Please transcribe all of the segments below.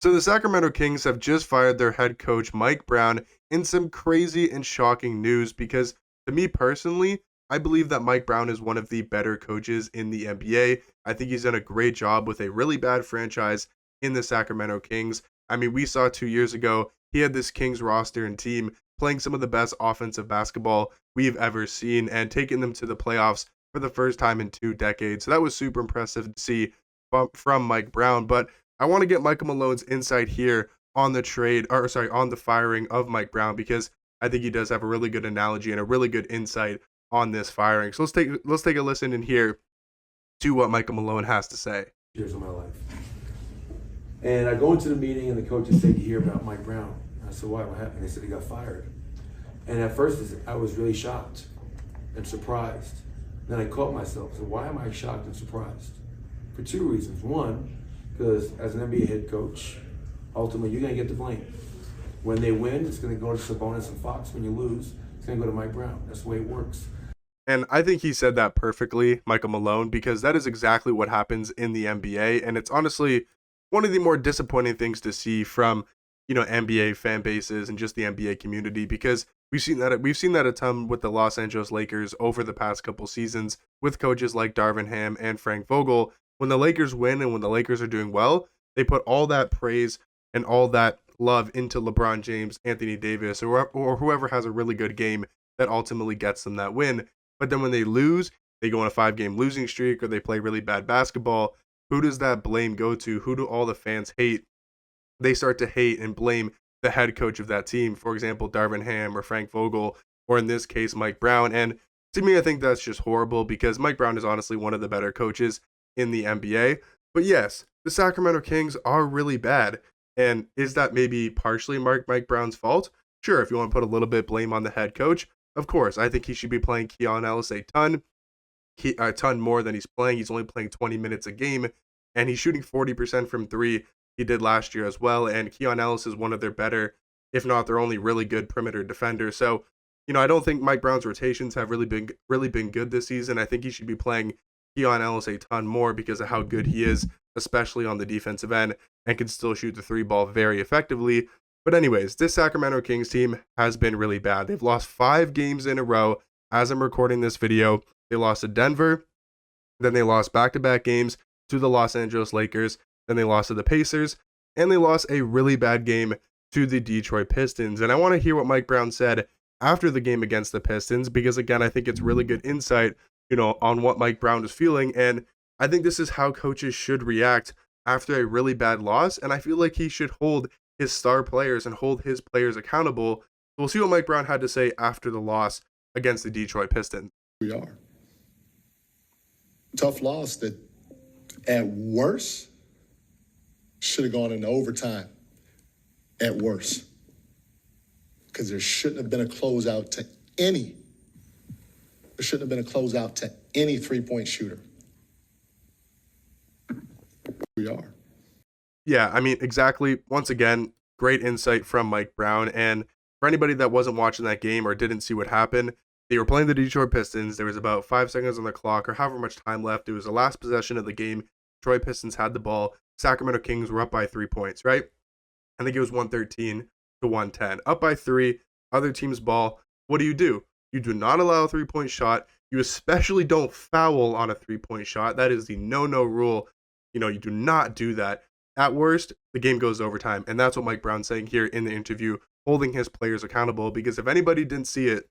So the Sacramento Kings have just fired their head coach, Mike Brown, in some crazy and shocking news because to me personally, I believe that Mike Brown is one of the better coaches in the NBA. I think he's done a great job with a really bad franchise in the Sacramento Kings. I mean, we saw 2 years ago, he had this Kings roster and team playing some of the best offensive basketball we've ever seen and taking them to the playoffs for the first time in 2 decades. So that was super impressive to see from Mike Brown. But I want to get Michael Malone's insight here on the on the firing of Mike Brown because I think he does have a really good analogy and a really good insight on this firing. So let's take a listen and hear to what Michael Malone has to say. Years of my life. And I go into the meeting and the coaches say, "You hear about Mike Brown?" I said, "Why? What happened?" They said he got fired. And at first I was really shocked and surprised. Then I caught myself. I said, why am I shocked and surprised? For two reasons. One, because as an NBA head coach, ultimately you're going to get the blame. When they win, it's going to go to Sabonis and Fox. When you lose, it's going to go to Mike Brown. That's the way it works. And I think he said that perfectly, Michael Malone, because that is exactly what happens in the NBA. And it's honestly one of the more disappointing things to see from, NBA fan bases and just the NBA community, because we've seen that a ton with the Los Angeles Lakers over the past couple seasons with coaches like Darvin Ham and Frank Vogel. When the Lakers win and when the Lakers are doing well, they put all that praise and all that love into LeBron James, Anthony Davis, or whoever has a really good game that ultimately gets them that win. But then when they lose, they go on a 5-game losing streak or they play really bad basketball. Who does that blame go to? Who do all the fans hate? They start to hate and blame the head coach of that team. For example, Darvin Ham or Frank Vogel, or in this case, Mike Brown. And to me, I think that's just horrible because Mike Brown is honestly one of the better coaches in the NBA. But yes, the Sacramento Kings are really bad. And is that maybe partially Mike Brown's fault? Sure, if you want to put a little bit blame on the head coach, of course. I think he should be playing Keon Ellis a ton more than he's playing. He's only playing 20 minutes a game, and he's shooting 40% from three. He did last year as well, and Keon Ellis is one of their better, if not their only really good perimeter defender. So, I don't think Mike Brown's rotations have really been good this season. I think he should be playing Keon Ellis a ton more because of how good he is, especially on the defensive end, and can still shoot the three ball very effectively. But anyways, this Sacramento Kings team has been really bad. They've lost 5 games in a row as I'm recording this video. They lost to Denver, then they lost back-to-back games to the Los Angeles Lakers, then they lost to the Pacers, and they lost a really bad game to the Detroit Pistons. And I want to hear what Mike Brown said after the game against the Pistons, because again, I think it's really good insight, on what Mike Brown is feeling. And I think this is how coaches should react after a really bad loss. And I feel like he should hold his star players and hold his players accountable. We'll see what Mike Brown had to say after the loss against the Detroit Pistons. We are. Tough loss that at worst should have gone into overtime. At worst. Because there shouldn't have been a closeout to any. There shouldn't have been a closeout to any three-point shooter. We are. Yeah, I mean, exactly. Once again, great insight from Mike Brown. And for anybody that wasn't watching that game or didn't see what happened, they were playing the Detroit Pistons. There was about 5 seconds on the clock or however much time left. It was the last possession of the game. Detroit Pistons had the ball. Sacramento Kings were up by 3 points, right? I think it was 113 to 110. Up by 3, other team's ball. What do? You do not allow a 3-point shot. You especially don't foul on a 3-point shot. That is the no-no rule. You do not do that. At worst, the game goes to overtime. And that's what Mike Brown's saying here in the interview, holding his players accountable. Because if anybody didn't see it,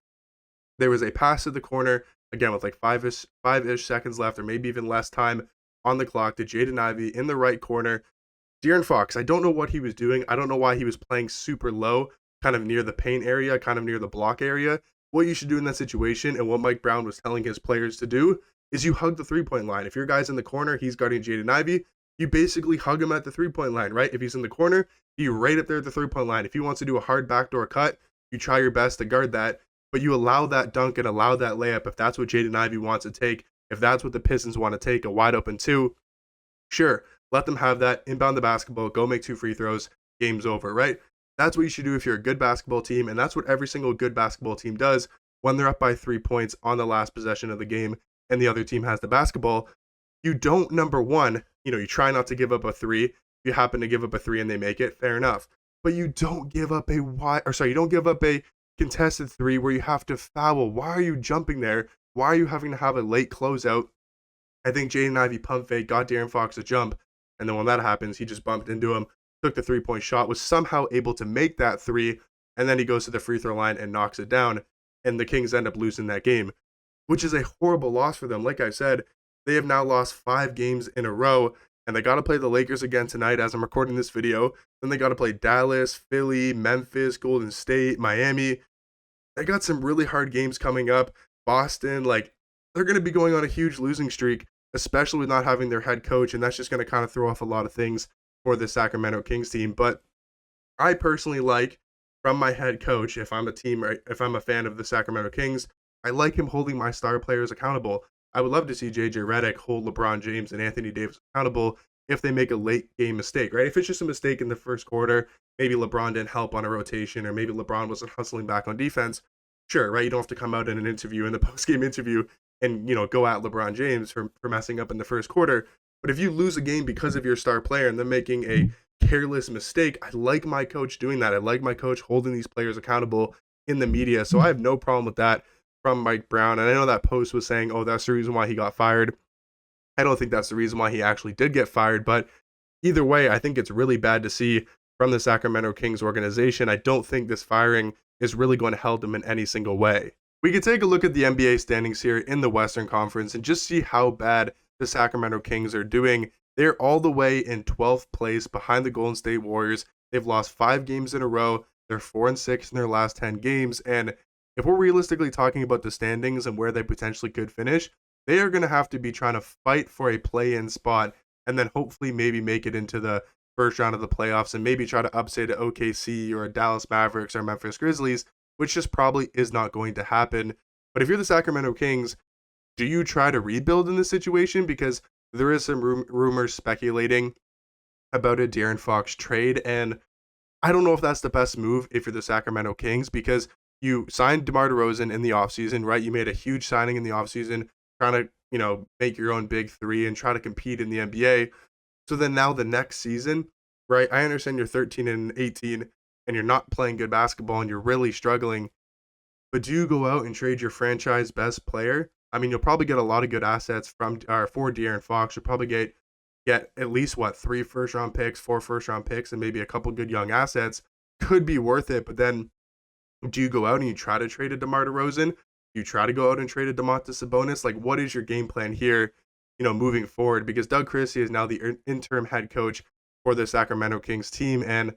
there was a pass to the corner, again, with like five-ish seconds left, or maybe even less time on the clock, to Jaden Ivey in the right corner. De'Aaron Fox, I don't know what he was doing. I don't know why he was playing super low, kind of near the paint area, kind of near the block area. What you should do in that situation, and what Mike Brown was telling his players to do, is you hug the 3-point line. If your guy's in the corner, he's guarding Jaden Ivey, you basically hug him at the 3-point line, right? If he's in the corner, you right up there at the 3-point line. If he wants to do a hard backdoor cut, you try your best to guard that, but you allow that dunk and allow that layup if that's what Jaden Ivey wants to take, if that's what the Pistons want to take, a wide open 2, sure, let them have that, inbound the basketball, go make 2 free throws, game's over, right? That's what you should do if you're a good basketball team, and that's what every single good basketball team does when they're up by 3 points on the last possession of the game and the other team has the basketball. You don't, number one, you try not to give up a 3. If you happen to give up a 3 and they make it, fair enough. But you don't give up you don't give up a contested 3 where you have to foul. Why are you jumping there? Why are you having to have a late closeout? I think Jaden Ivey pump fake, got De'Aaron Fox a jump, and then when that happens, he just bumped into him, took the 3-point shot, was somehow able to make that 3, and then he goes to the free throw line and knocks it down, and the Kings end up losing that game, which is a horrible loss for them. Like I said, they have now lost 5 games in a row, and they got to play the Lakers again tonight as I'm recording this video. Then they got to play Dallas, Philly, Memphis, Golden State, Miami. They got some really hard games coming up. Boston, like, they're going to be going on a huge losing streak, especially with not having their head coach, and that's just going to kind of throw off a lot of things for the Sacramento Kings team. But I personally like, from my head coach, if I'm a fan of the Sacramento Kings, I like him holding my star players accountable. I would love to see JJ Redick hold LeBron James and Anthony Davis accountable if they make a late game mistake, right? If it's just a mistake in the first quarter, maybe LeBron didn't help on a rotation, or maybe LeBron wasn't hustling back on defense, sure, right? You don't have to come out in an interview, in the post-game interview, and, go at LeBron James for messing up in the first quarter. But if you lose a game because of your star player and then making a careless mistake, I like my coach doing that. I like my coach holding these players accountable in the media. So I have no problem with that from Mike Brown. And I know that post was saying, oh, that's the reason why he got fired. I don't think that's the reason why he actually did get fired. But either way, I think it's really bad to see from the Sacramento Kings organization. I don't think this firing is really going to help them in any single way. We can take a look at the NBA standings here in the Western Conference and just see how bad the Sacramento Kings are doing. They're all the way in 12th place behind the Golden State Warriors. They've lost 5 games in a row. They're 4-6 in their last 10 games. And if we're realistically talking about the standings and where they potentially could finish, they are going to have to be trying to fight for a play-in spot and then hopefully maybe make it into the first round of the playoffs and maybe try to upset a OKC or a Dallas Mavericks or Memphis Grizzlies, which just probably is not going to happen. But if you're the Sacramento Kings, do you try to rebuild in this situation? Because there is some rumors speculating about a De'Aaron Fox trade, and I don't know if that's the best move if you're the Sacramento Kings, because you signed DeMar DeRozan in the offseason, right? You made a huge signing in the offseason, trying to, make your own big 3 and try to compete in the NBA. So then now the next season, right? I understand you're 13-18 and you're not playing good basketball and you're really struggling, but do you go out and trade your franchise best player? I mean, you'll probably get a lot of good assets for De'Aaron Fox. You'll probably get at least 3 first-round picks, 4 first-round picks, and maybe a couple good young assets. Could be worth it, but then do you go out and you try to trade a DeMar DeRozan? You try to go out and trade a Domantas Sabonis? Like, what is your game plan here, moving forward? Because Doug Christie is now the interim head coach for the Sacramento Kings team, and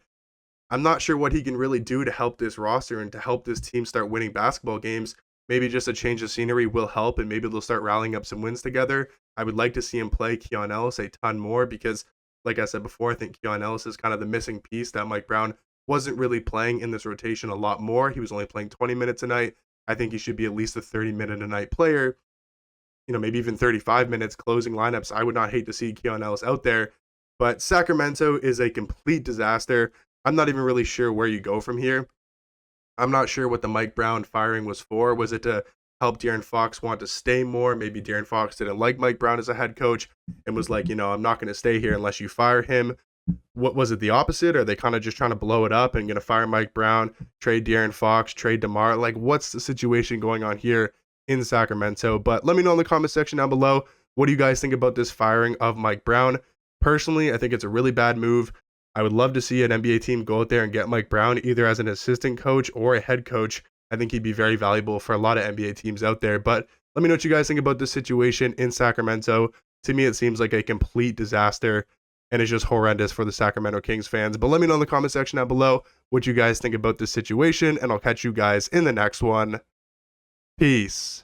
I'm not sure what he can really do to help this roster and to help this team start winning basketball games. Maybe just a change of scenery will help, and maybe they'll start rallying up some wins together. I would like to see him play Keon Ellis a ton more because, like I said before, I think Keon Ellis is kind of the missing piece that Mike Brown wasn't really playing in this rotation a lot more. He was only playing 20 minutes a night. I think he should be at least a 30-minute-a-night player, maybe even 35 minutes closing lineups. I would not hate to see Keon Ellis out there, but Sacramento is a complete disaster. I'm not even really sure where you go from here. I'm not sure what the Mike Brown firing was for. Was it to help De'Aaron Fox want to stay more? Maybe De'Aaron Fox didn't like Mike Brown as a head coach and was like, I'm not going to stay here unless you fire him. What was it, the opposite? Are they kind of just trying to blow it up and going to fire Mike Brown, trade De'Aaron Fox, trade DeMar? Like, what's the situation going on here in Sacramento? But let me know in the comment section down below. What do you guys think about this firing of Mike Brown? Personally, I think it's a really bad move. I would love to see an NBA team go out there and get Mike Brown either as an assistant coach or a head coach. I think he'd be very valuable for a lot of NBA teams out there. But let me know what you guys think about this situation in Sacramento. To me, it seems like a complete disaster, and it's just horrendous for the Sacramento Kings fans. But let me know in the comment section down below what you guys think about this situation, and I'll catch you guys in the next one. Peace.